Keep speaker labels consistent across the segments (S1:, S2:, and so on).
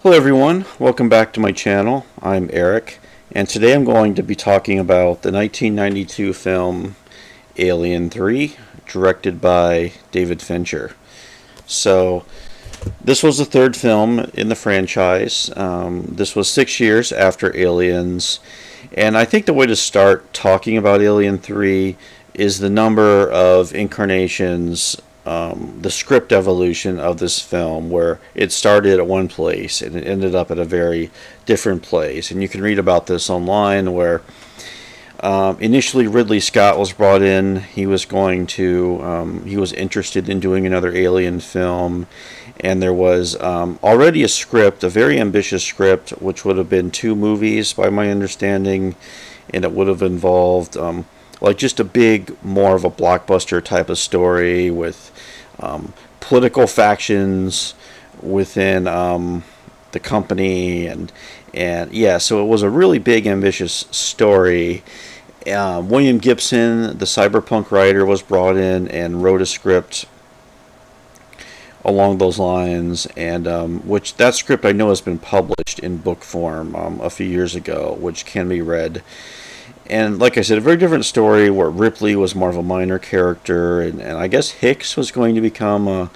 S1: Hello everyone, welcome back to my channel. I'm Eric, and today I'm going to be talking about the 1992 film Alien 3, directed by David Fincher. So, this was the third film in the franchise. This was 6 years after Aliens, and I think the way to start talking about Alien 3 is the number of incarnations, the script evolution of this film, where it started at one place and it ended up at a very different place. And you can read about this online, where initially Ridley Scott was brought in. He was he was interested in doing another Alien film, and there was already a script, a very ambitious script, which would have been two movies, by my understanding, and it would have involved like just a big, more of a blockbuster type of story with political factions within the company, and yeah, so it was a really big, ambitious story. William Gibson, the cyberpunk writer, was brought in and wrote a script along those lines, and which that script I know has been published in book form a few years ago, which can be read. And like I said, a very different story where Ripley was more of a minor character, and I guess Hicks was going to become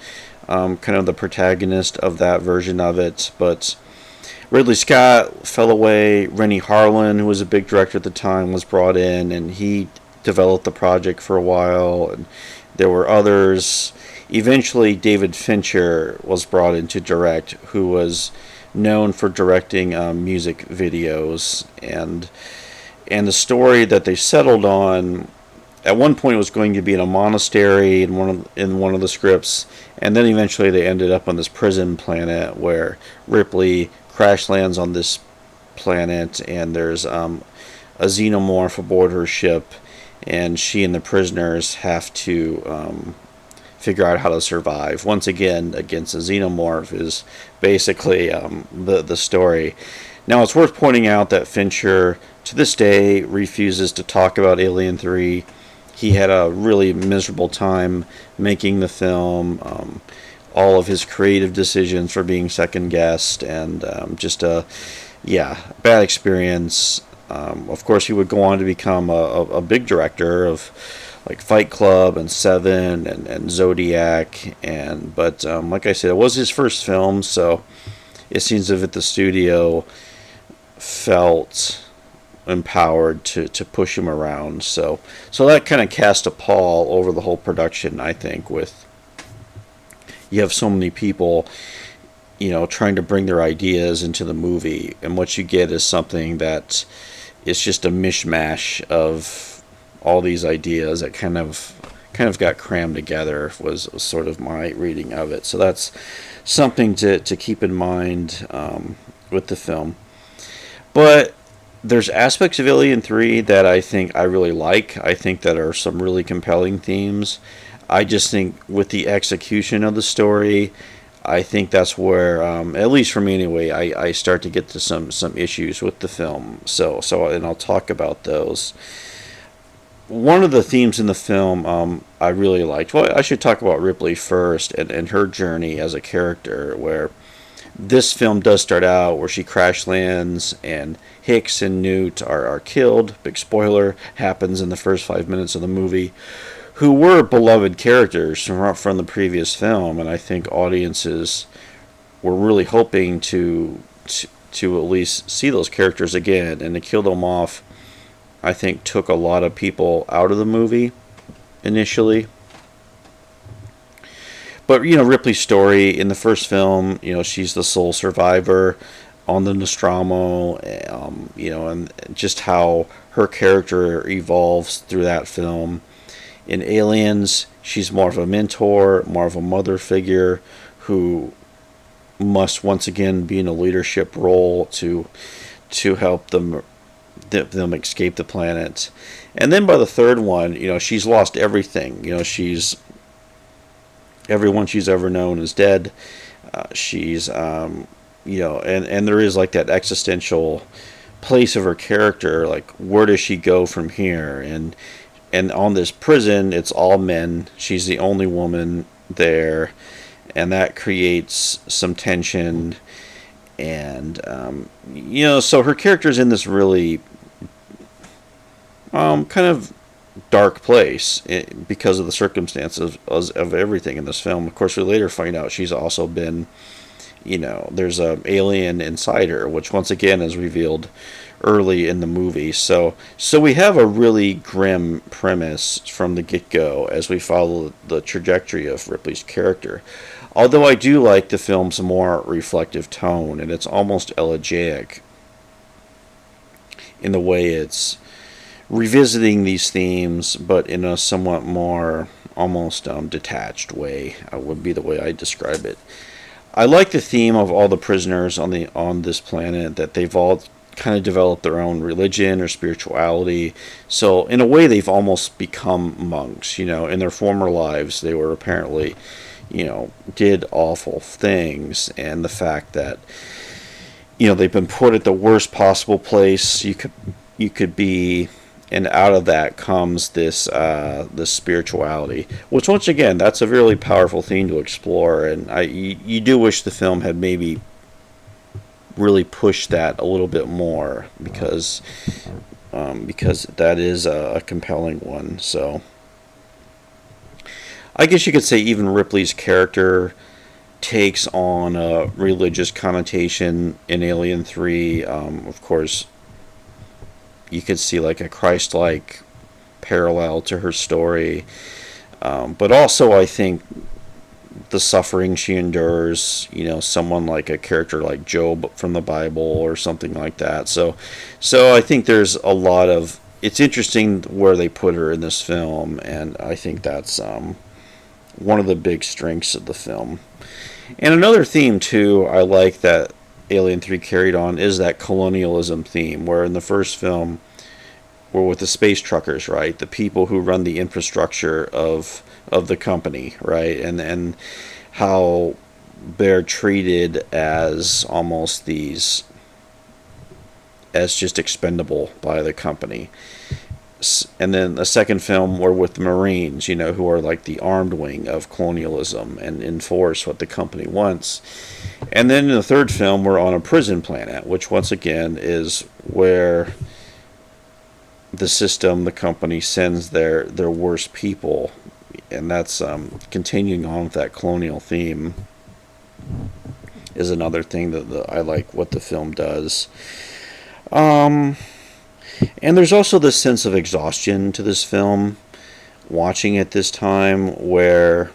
S1: kind of the protagonist of that version of it. But Ridley Scott fell away. Rennie Harlan, who was a big director at the time, was brought in, and he developed the project for a while. And there were others. Eventually, David Fincher was brought in to direct, who was known for directing music videos. And the story that they settled on at one point was going to be in a monastery in one of the scripts, and then eventually they ended up on this prison planet where Ripley crash lands on this planet, and there's a xenomorph aboard her ship, and she and the prisoners have to figure out how to survive. Once again, against a xenomorph is basically the story. Now, it's worth pointing out that Fincher, to this day, refuses to talk about Alien 3. He had a really miserable time making the film. All of his creative decisions were being second guessed, and just a bad experience. Of course, he would go on to become a big director of like Fight Club and Seven and Zodiac, but like I said, it was his first film, so it seems as if the studio felt empowered to push him around. So that kind of cast a pall over the whole production, I think, with you have so many people, trying to bring their ideas into the movie, and what you get is something that is just a mishmash of all these ideas that kind of got crammed together, was sort of my reading of it. So that's something to keep in mind with the film. But there's aspects of Alien 3 that I think I really like. I think that are some really compelling themes. I just think with the execution of the story, I think that's where, at least for me anyway, I start to get to some issues with the film. And I'll talk about those. One of the themes in the film I really liked. Well, I should talk about Ripley first and her journey as a character, where this film does start out where she crash lands and Hicks and Newt are killed. Big spoiler, happens in the first 5 minutes of the movie, who were beloved characters from the previous film, and I think audiences were really hoping to at least see those characters again, and to kill them off, I think, took a lot of people out of the movie initially. But Ripley's story in the first film, she's the sole survivor on the Nostromo, and just how her character evolves through that film. In Aliens, she's more of a mentor, more of a mother figure, who must once again be in a leadership role to help them escape the planet. And then by the third one, she's lost everything. Everyone she's ever known is dead. She's and there is like that existential place of her character, like where does she go from here? And on this prison, it's all men. She's the only woman there, and that creates some tension. And so her character's in this really kind of dark place because of the circumstances of everything in this film. Of course, we later find out she's also been, there's a alien inside her, which once again is revealed early in the movie. So we have a really grim premise from the get-go as we follow the trajectory of Ripley's character. Although I do like the film's more reflective tone, and it's almost elegiac in the way it's revisiting these themes, but in a somewhat more almost detached way. Would be the way I describe it. I like the theme of all the prisoners on this planet, that they've all kind of developed their own religion or spirituality. So in a way, they've almost become monks. In their former lives, they were apparently, did awful things, and the fact that they've been put at the worst possible place you could be, and out of that comes this spirituality, which once again, that's a really powerful theme to explore, and you do wish the film had maybe really pushed that a little bit more, because that is a compelling one. So I guess you could say even Ripley's character takes on a religious connotation in Alien 3. Of course, you could see like a Christ-like parallel to her story. But also, I think the suffering she endures, someone like a character like Job from the Bible or something like that. So I think there's a lot of, it's interesting where they put her in this film, and I think that's one of the big strengths of the film. And another theme, too, I like that Alien 3 carried on is that colonialism theme, where in the first film we're with the space truckers, right? The people who run the infrastructure of the company, right? And how they're treated as almost as just expendable by the company. And then the second film, we're with the Marines, who are like the armed wing of colonialism and enforce what the company wants. And then in the third film, we're on a prison planet, which once again is where the system, the company, sends their worst people. And that's continuing on with that colonial theme is another thing that I like what the film does. And there's also this sense of exhaustion to this film, watching it this time, where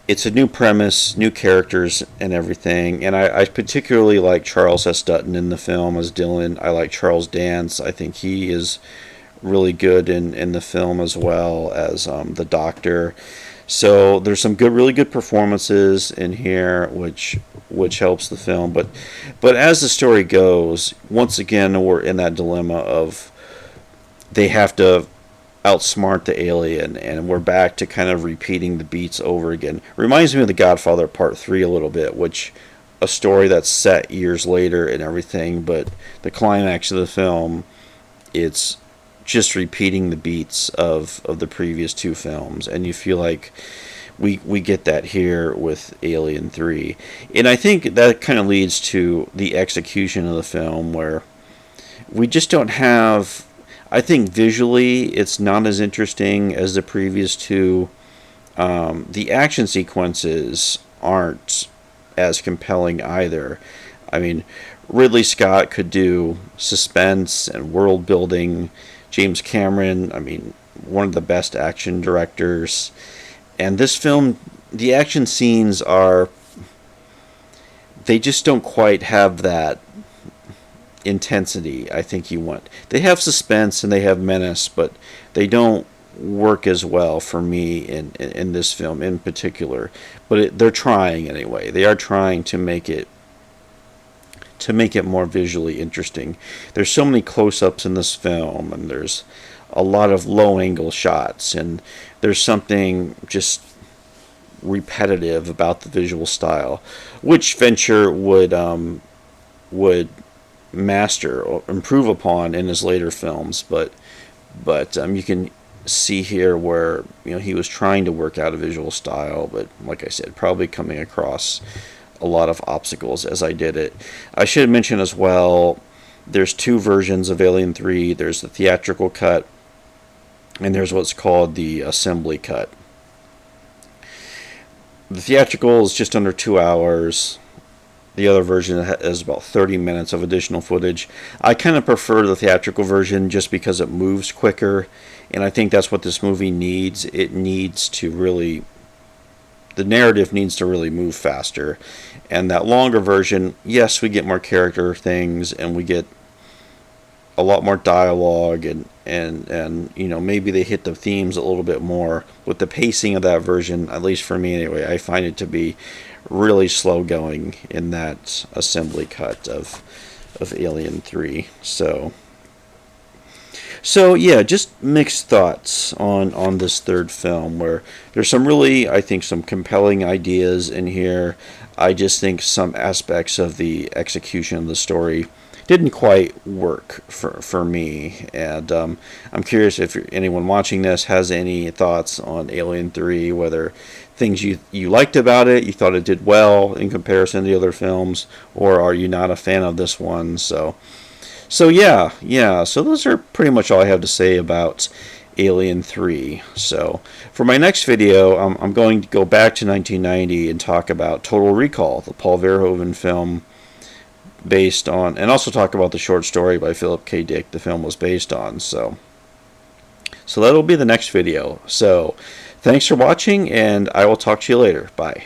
S1: it's a new premise, new characters, and everything. And I particularly like Charles S. Dutton in the film as Dylan. I like Charles Dance. I think he is really good in the film as well as the Doctor. So there's some really good performances in here, which helps the film. But as the story goes, once again we're in that dilemma of they have to outsmart the alien, and we're back to kind of repeating the beats over again. Reminds me of The Godfather Part 3 a little bit, which a story that's set years later and everything, but the climax of the film, it's just repeating the beats of the previous two films, and you feel like we get that here with Alien 3. And I think that kind of leads to the execution of the film, where we just don't have, I think visually it's not as interesting as the previous two. The action sequences aren't as compelling either. I mean, Ridley Scott could do suspense and world building. James Cameron, I mean, one of the best action directors. And this film, the action scenes they just don't quite have that intensity I think you want. They have suspense and they have menace, but they don't work as well for me in this film in particular. But they're trying anyway. They are trying to make it more visually interesting. There's so many close-ups in this film, and there's a lot of low-angle shots, and there's something just repetitive about the visual style, which Fincher would master or improve upon in his later films. But you can see here where he was trying to work out a visual style, but like I said, probably coming across a lot of obstacles as I did it. I should mention as well, there's two versions of Alien 3. There's the theatrical cut, and there's what's called the assembly cut. The theatrical is just under 2 hours. The other version is about 30 minutes of additional footage. I kind of prefer the theatrical version just because it moves quicker, and I think that's what this movie needs. It needs to really, the narrative needs to really move faster. And that longer version, yes, we get more character things, and we get a lot more dialogue, and you know, maybe they hit the themes a little bit more. With the pacing of that version, at least for me anyway, I find it to be really slow going in that assembly cut of Alien 3. So yeah, just mixed thoughts on this third film, where there's some really, I think, some compelling ideas in here. I just think some aspects of the execution of the story didn't quite work for me, and I'm curious if anyone watching this has any thoughts on Alien 3, whether things you liked about it, you thought it did well in comparison to the other films, or are you not a fan of this one? So yeah, so those are pretty much all I have to say about Alien 3. So for my next video, I'm going to go back to 1990 and talk about Total Recall, the Paul Verhoeven film, based on, and also talk about the short story by Philip K. Dick the film was based on. So that'll be the next video. So thanks for watching, and I will talk to you later. Bye.